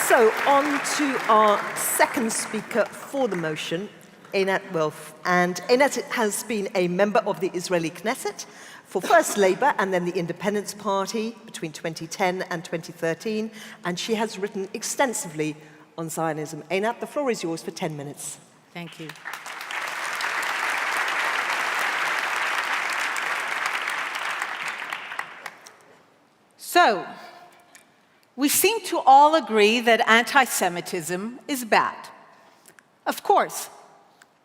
So, on to our second speaker for the motion, Einat Wilf. And Einat has been a member of the Israeli Knesset for first Labour and then the Independence Party between 2010 and 2013. And she has written extensively on Zionism. Einat, the floor is yours for 10 minutes. Thank you. So, we seem to all agree that anti-Semitism is bad. Of course,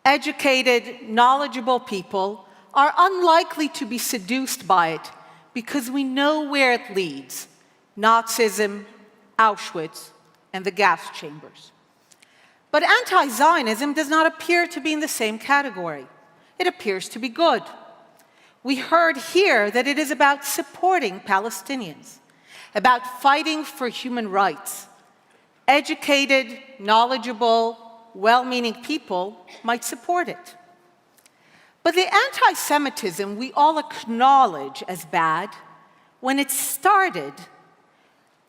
educated, knowledgeable people are unlikely to be seduced by it because we know where it leads: Nazism, Auschwitz, and the gas chambers. But anti-Zionism does not appear to be in the same category. It appears to be good. We heard here that it is about supporting Palestinians, about fighting for human rights. Educated, knowledgeable, well-meaning people might support it. But the anti-Semitism we all acknowledge as bad, when it started,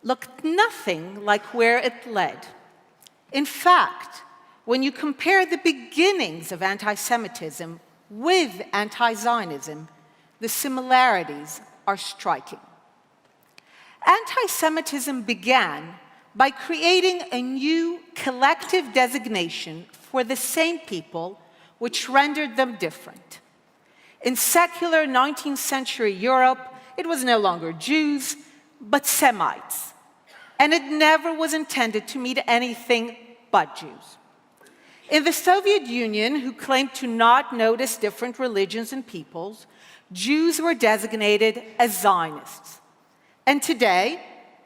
looked nothing like where it led. In fact, when you compare the beginnings of anti-Semitism with anti-Zionism, the similarities are striking. Anti-Semitism began by creating a new collective designation for the same people, which rendered them different. In secular 19th century Europe, it was no longer Jews, but Semites. And it never was intended to mean anything but Jews. In the Soviet Union, who claimed to not notice different religions and peoples, Jews were designated as Zionists. And today,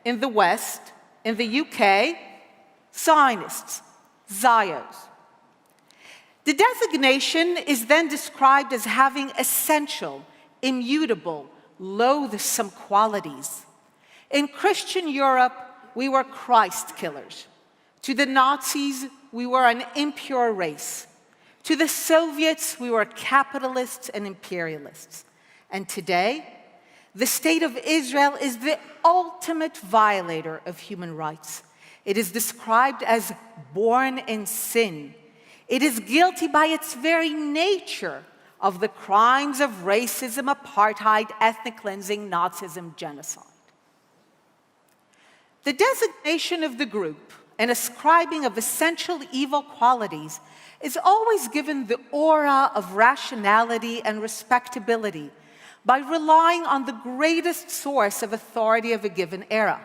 in the West, in the UK, Zionists, Zios. The designation is then described as having essential, immutable, loathsome qualities. In Christian Europe, we were Christ killers. To the Nazis, we were an impure race. To the Soviets, we were capitalists and imperialists. And today, the State of Israel is the ultimate violator of human rights. It is described as born in sin. It is guilty by its very nature of the crimes of racism, apartheid, ethnic cleansing, Nazism, genocide. The designation of the group and ascribing of essential evil qualities is always given the aura of rationality and respectability by relying on the greatest source of authority of a given era: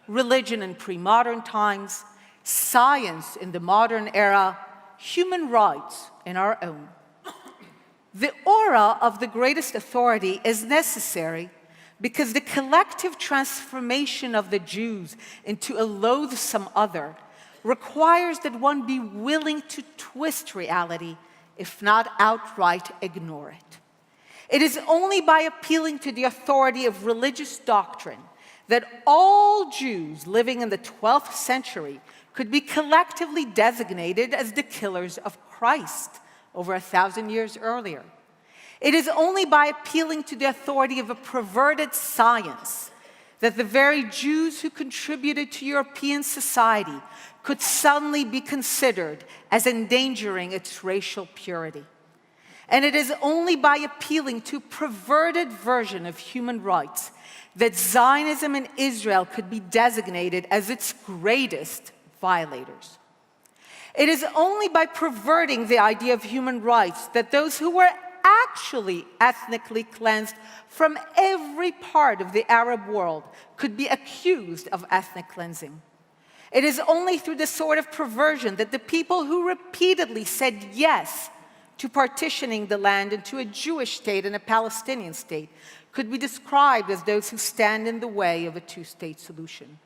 religion in pre-modern times, science in the modern era, human rights in our own. The aura of the greatest authority is necessary because the collective transformation of the Jews into a loathsome other requires that one be willing to twist reality, if not outright ignore it. It is only by appealing to the authority of religious doctrine that all Jews living in the 12th century could be collectively designated as the killers of Christ over 1,000 years earlier. It is only by appealing to the authority of a perverted science that the very Jews who contributed to European society could suddenly be considered as endangering its racial purity. And it is only by appealing to a perverted version of human rights that Zionism and Israel could be designated as its greatest violators. It is only by perverting the idea of human rights that those who were actually ethnically cleansed from every part of the Arab world could be accused of ethnic cleansing. It is only through this sort of perversion that the people who repeatedly said yes to partitioning the land into a Jewish state and a Palestinian state could be described as those who stand in the way of a two-state solution.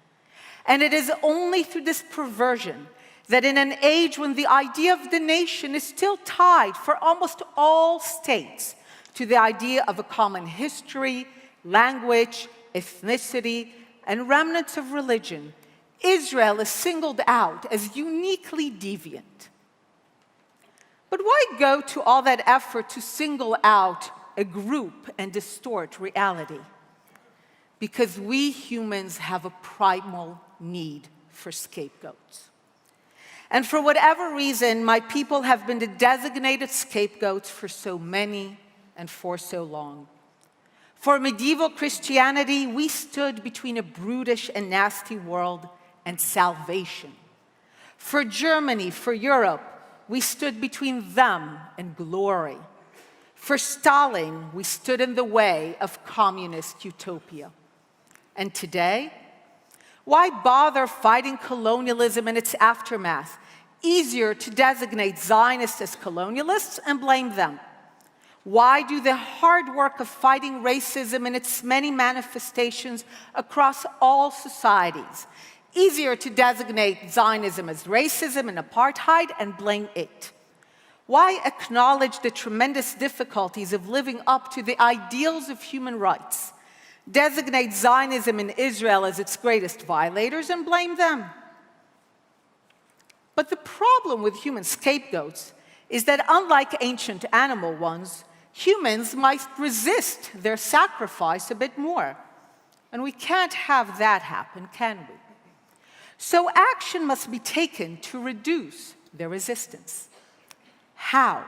And it is only through this perversion that in an age when the idea of the nation is still tied for almost all states to the idea of a common history, language, ethnicity, and remnants of religion, Israel is singled out as uniquely deviant. But why go to all that effort to single out a group and distort reality? Because we humans have a primal need for scapegoats. And for whatever reason, my people have been the designated scapegoats for so many and for so long. For medieval Christianity, we stood between a brutish and nasty world and salvation. For Germany, for Europe, we stood between them and glory. For Stalin, we stood in the way of communist utopia. And today, why bother fighting colonialism and its aftermath? Easier to designate Zionists as colonialists and blame them. Why do the hard work of fighting racism in its many manifestations across all societies? Easier to designate Zionism as racism and apartheid and blame it. Why acknowledge the tremendous difficulties of living up to the ideals of human rights? Designate Zionism in Israel as its greatest violators and blame them. But the problem with human scapegoats is that unlike ancient animal ones, humans might resist their sacrifice a bit more. And we can't have that happen, can we? So action must be taken to reduce their resistance. How?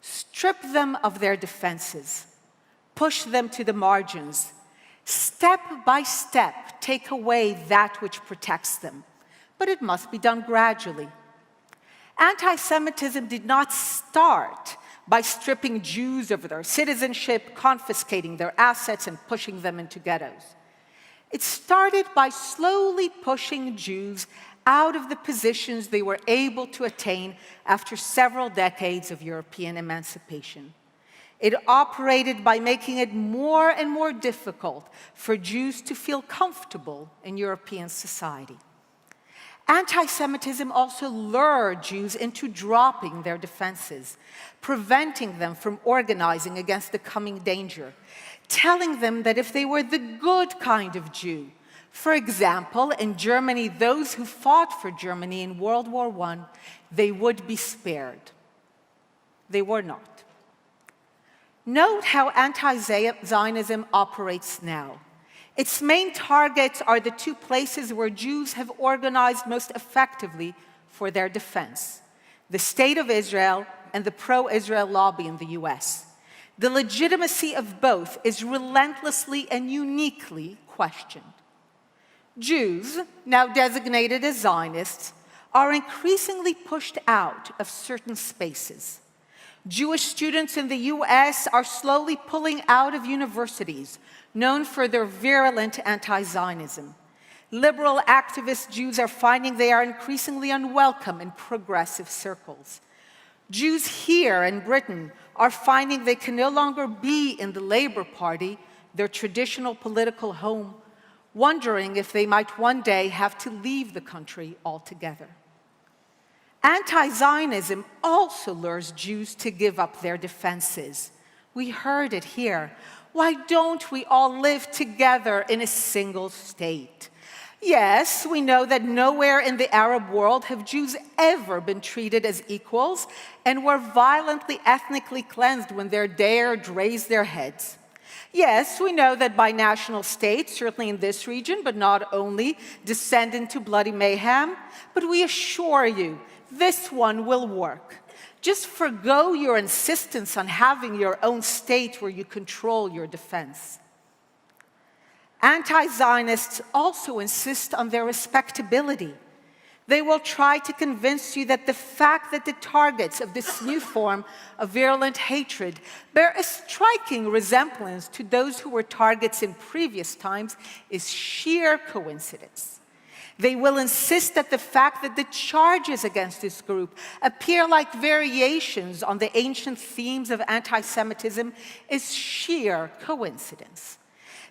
Strip them of their defenses. Push them to the margins. Step by step, take away that which protects them. But it must be done gradually. Anti-Semitism did not start by stripping Jews of their citizenship, confiscating their assets, and pushing them into ghettos. It started by slowly pushing Jews out of the positions they were able to attain after several decades of European emancipation. It operated by making it more and more difficult for Jews to feel comfortable in European society. Anti-Semitism also lured Jews into dropping their defenses, preventing them from organizing against the coming danger, telling them that if they were the good kind of Jew, for example, in Germany, those who fought for Germany in World War I, they would be spared. They were not. Note how anti-Zionism operates now. Its main targets are the two places where Jews have organized most effectively for their defense: the State of Israel and the pro-Israel lobby in the US. The legitimacy of both is relentlessly and uniquely questioned. Jews, now designated as Zionists, are increasingly pushed out of certain spaces. Jewish students in the US are slowly pulling out of universities known for their virulent anti-Zionism. Liberal activist Jews are finding they are increasingly unwelcome in progressive circles. Jews here in Britain are finding they can no longer be in the Labour Party, their traditional political home, wondering if they might one day have to leave the country altogether. Anti-Zionism also lures Jews to give up their defenses. We heard it here. Why don't we all live together in a single state? Yes, we know that nowhere in the Arab world have Jews ever been treated as equals and were violently ethnically cleansed when they dared raise their heads. Yes, we know that binational states, certainly in this region, but not only, descend into bloody mayhem. But we assure you, this one will work. Just forgo your insistence on having your own state where you control your defense. Anti-Zionists also insist on their respectability. They will try to convince you that the fact that the targets of this new form of virulent hatred bear a striking resemblance to those who were targets in previous times is sheer coincidence. They will insist that the fact that the charges against this group appear like variations on the ancient themes of anti-Semitism is sheer coincidence.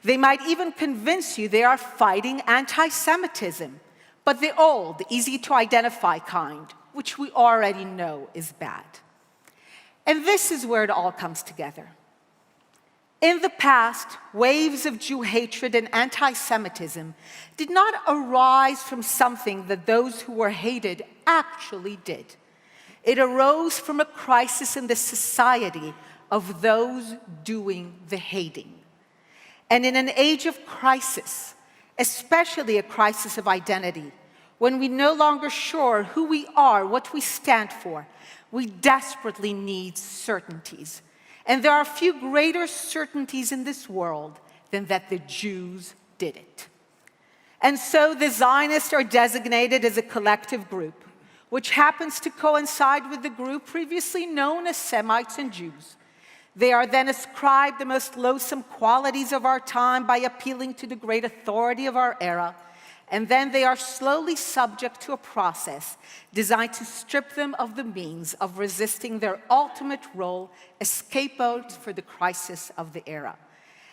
They might even convince you they are fighting anti-Semitism, but the old, easy-to-identify kind, which we already know is bad. And this is where it all comes together. In the past, waves of Jew hatred and anti-Semitism did not arise from something that those who were hated actually did. It arose from a crisis in the society of those doing the hating. And in an age of crisis, especially a crisis of identity, when we're no longer sure who we are, what we stand for, we desperately need certainties. And there are few greater certainties in this world than that the Jews did it. And so the Zionists are designated as a collective group, which happens to coincide with the group previously known as Semites and Jews. They are then ascribed the most loathsome qualities of our time by appealing to the great authority of our era, and then they are slowly subject to a process designed to strip them of the means of resisting their ultimate role as scapegoats for the crisis of the era.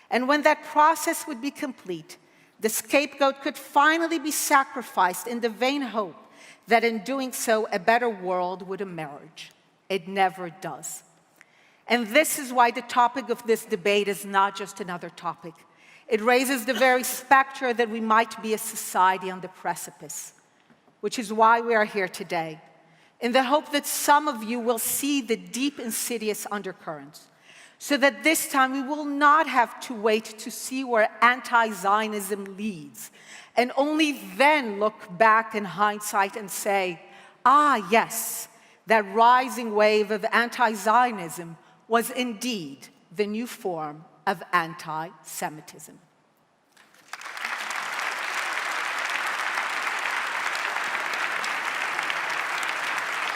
And when that process would be complete, the scapegoat could finally be sacrificed in the vain hope that in doing so, a better world would emerge. It never does. And this is why the topic of this debate is not just another topic. It raises the very specter that we might be a society on the precipice, which is why we are here today, in the hope that some of you will see the deep, insidious undercurrents, so that this time we will not have to wait to see where anti-Zionism leads, and only then look back in hindsight and say, ah, yes, that rising wave of anti-Zionism was indeed the new form of anti-Semitism.